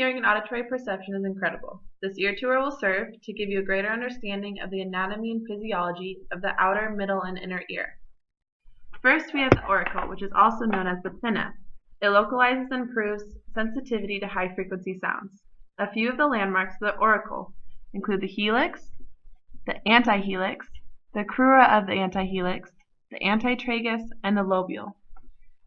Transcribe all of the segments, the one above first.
hearing and auditory perception is incredible. This ear tour will serve to give you a greater understanding of the anatomy and physiology of the outer, middle, and inner ear. First, we have the auricle, which is also known as the pinna. It localizes and improves sensitivity to high-frequency sounds. A few of the landmarks of the auricle include the helix, the antihelix, the crura of the antihelix, the antitragus, and the lobule.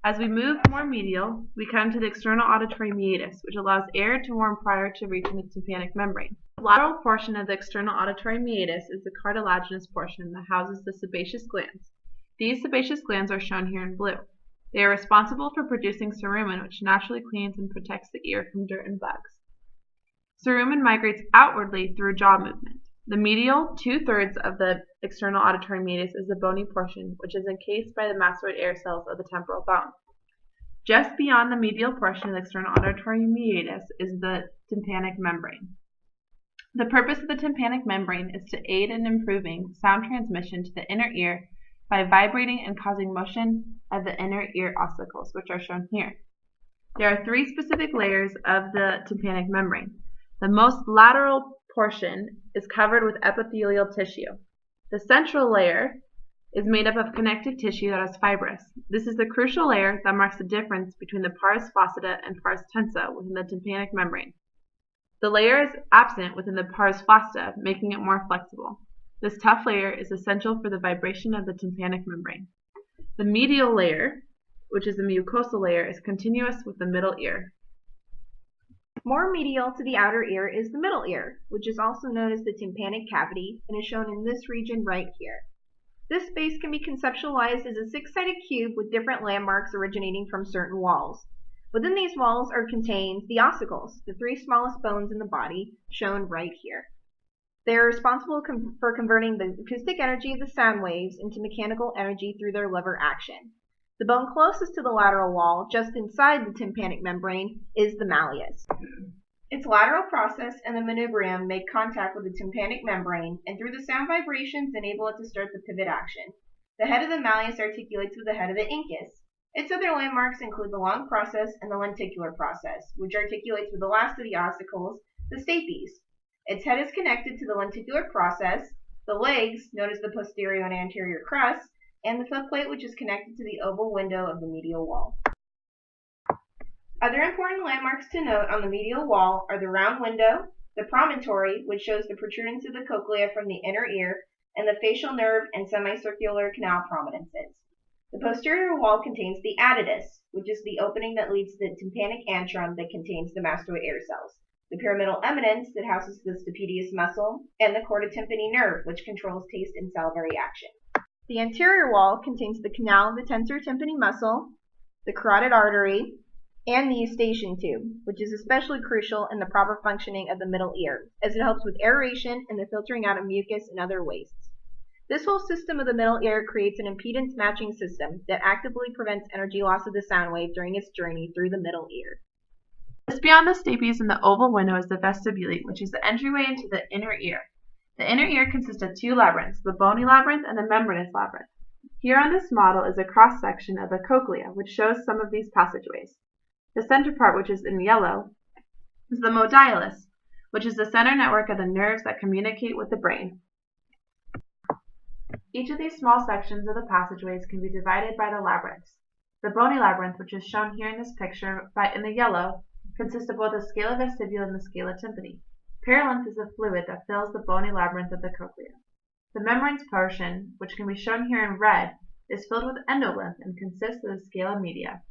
As we move more medial, we come to the external auditory meatus, which allows air to warm prior to reaching the tympanic membrane. The lateral portion of the external auditory meatus is the cartilaginous portion that houses the sebaceous glands. These sebaceous glands are shown here in blue. They are responsible for producing cerumen, which naturally cleans and protects the ear from dirt and bugs. Cerumen migrates outwardly through jaw movement. The medial 2/3 of the external auditory meatus is the bony portion, which is encased by the mastoid air cells of the temporal bone. Just beyond the medial portion of the external auditory meatus is the tympanic membrane. The purpose of the tympanic membrane is to aid in improving sound transmission to the inner ear by vibrating and causing motion of the inner ear ossicles, which are shown here. There are 3 specific layers of the tympanic membrane. The most lateral portion is covered with epithelial tissue. The central layer is made up of connective tissue that is fibrous. This is the crucial layer that marks the difference between the pars flaccida and pars tensa within the tympanic membrane. The layer is absent within the pars flaccida, making it more flexible. This tough layer is essential for the vibration of the tympanic membrane. The medial layer, which is the mucosal layer, is continuous with the middle ear. More medial to the outer ear is the middle ear, which is also known as the tympanic cavity and is shown in this region right here. This space can be conceptualized as a 6-sided cube with different landmarks originating from certain walls. Within these walls are contained the ossicles, the 3 smallest bones in the body, shown right here. They are responsible for converting the acoustic energy of the sound waves into mechanical energy through their lever action. The bone closest to the lateral wall, just inside the tympanic membrane, is the malleus. Its lateral process and the manubrium make contact with the tympanic membrane, and through the sound vibrations enable it to start the pivot action. The head of the malleus articulates with the head of the incus. Its other landmarks include the long process and the lenticular process, which articulates with the last of the ossicles, the stapes. Its head is connected to the lenticular process, the legs, known as the posterior and anterior crust, and the foot plate, which is connected to the oval window of the medial wall. Other important landmarks to note on the medial wall are the round window, the promontory, which shows the protuberance of the cochlea from the inner ear, and the facial nerve and semicircular canal prominences. The posterior wall contains the additus, which is the opening that leads to the tympanic antrum that contains the mastoid air cells, the pyramidal eminence that houses the stapedius muscle, and the chorda tympani nerve, which controls taste and salivary action. The anterior wall contains the canal of the tensor tympani muscle, the carotid artery, and the eustachian tube, which is especially crucial in the proper functioning of the middle ear, as it helps with aeration and the filtering out of mucus and other wastes. This whole system of the middle ear creates an impedance matching system that actively prevents energy loss of the sound wave during its journey through the middle ear. Just beyond the stapes and the oval window is the vestibule, which is the entryway into the inner ear. The inner ear consists of 2 labyrinths, the bony labyrinth and the membranous labyrinth. Here on this model is a cross-section of the cochlea, which shows some of these passageways. The center part, which is in yellow, is the modiolus, which is the center network of the nerves that communicate with the brain. Each of these small sections of the passageways can be divided by the labyrinths. The bony labyrinth, which is shown here in this picture in the yellow, consists of both the scala vestibule and the scala tympani. Perilymph is the fluid that fills the bony labyrinth of the cochlea. The membranes portion, which can be shown here in red, is filled with endolymph and consists of the scala media.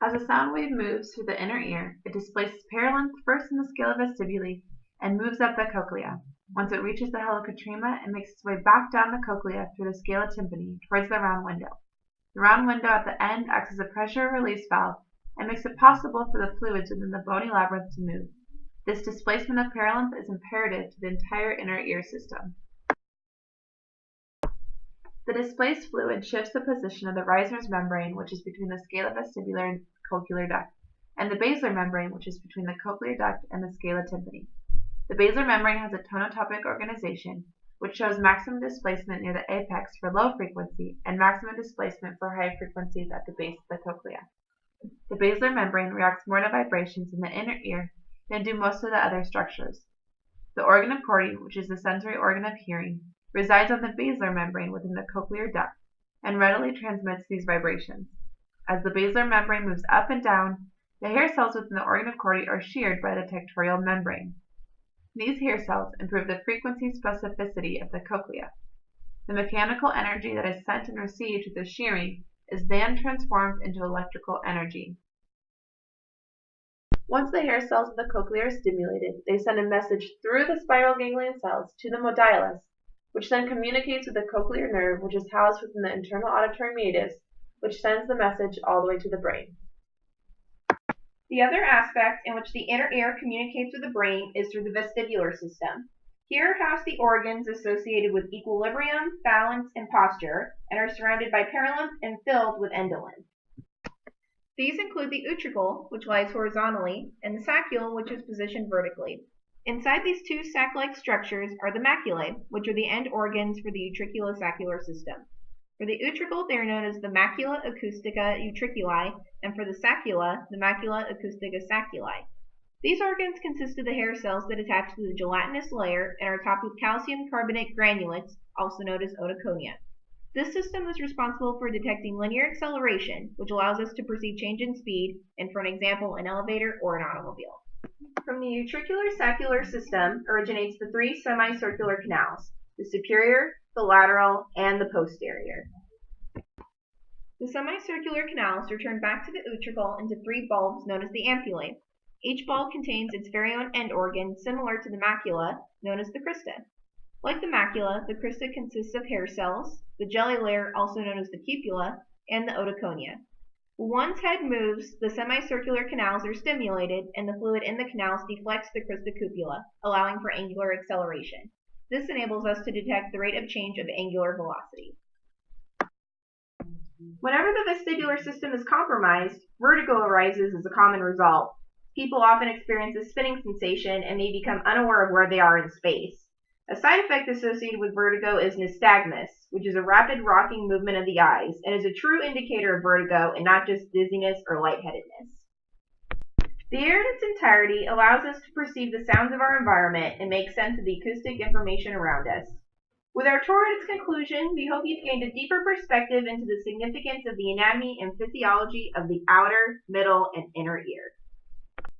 As a sound wave moves through the inner ear, it displaces perilymph first in the scala vestibule and moves up the cochlea. Once it reaches the helicotrema, it makes its way back down the cochlea through the scala tympani towards the round window. The round window at the end acts as a pressure release valve and makes it possible for the fluids within the bony labyrinth to move. This displacement of perilymph is imperative to the entire inner ear system. The displaced fluid shifts the position of the Reisner's membrane, which is between the scala vestibular and cochlear duct, and the basilar membrane, which is between the cochlear duct and the scala tympani. The basilar membrane has a tonotopic organization, which shows maximum displacement near the apex for low frequency and maximum displacement for high frequencies at the base of the cochlea. The basilar membrane reacts more to vibrations in the inner ear than do most of the other structures. The organ of Corti, which is the sensory organ of hearing, resides on the basilar membrane within the cochlear duct and readily transmits these vibrations. As the basilar membrane moves up and down, the hair cells within the organ of Corti are sheared by the tectorial membrane. These hair cells improve the frequency specificity of the cochlea. The mechanical energy that is sent and received with the shearing is then transformed into electrical energy. Once the hair cells of the cochlea are stimulated, they send a message through the spiral ganglion cells to the modilus, which then communicates with the cochlear nerve, which is housed within the internal auditory meatus, which sends the message all the way to the brain. The other aspect in which the inner ear communicates with the brain is through the vestibular system. Here are housed the organs associated with equilibrium, balance, and posture, and are surrounded by perilymph and filled with endolymph. These include the utricle, which lies horizontally, and the saccule, which is positioned vertically. Inside these two sac-like structures are the maculae, which are the end organs for the utriculosaccular system. For the utricle, they are known as the macula acoustica utriculi, and for the saccula, the macula acoustica sacculi. These organs consist of the hair cells that attach to the gelatinous layer and are topped with calcium carbonate granulates, also known as otoconia. This system is responsible for detecting linear acceleration, which allows us to perceive change in speed, and for an example, an elevator or an automobile. From the utricular saccular system originates the three semicircular canals, the superior, the lateral, and the posterior. The semicircular canals return back to the utricle into three bulbs known as the ampullae. Each bulb contains its very own end organ similar to the macula, known as the crista. Like the macula, the crista consists of hair cells, the jelly layer, also known as the cupula, and the otoconia. When one's head moves, the semicircular canals are stimulated, and the fluid in the canals deflects the crista cupula, allowing for angular acceleration. This enables us to detect the rate of change of angular velocity. Whenever the vestibular system is compromised, vertigo arises as a common result. People often experience a spinning sensation and may become unaware of where they are in space. A side effect associated with vertigo is nystagmus, which is a rapid rocking movement of the eyes and is a true indicator of vertigo and not just dizziness or lightheadedness. The ear in its entirety allows us to perceive the sounds of our environment and make sense of the acoustic information around us. With our tour at its conclusion, we hope you've gained a deeper perspective into the significance of the anatomy and physiology of the outer, middle, and inner ear.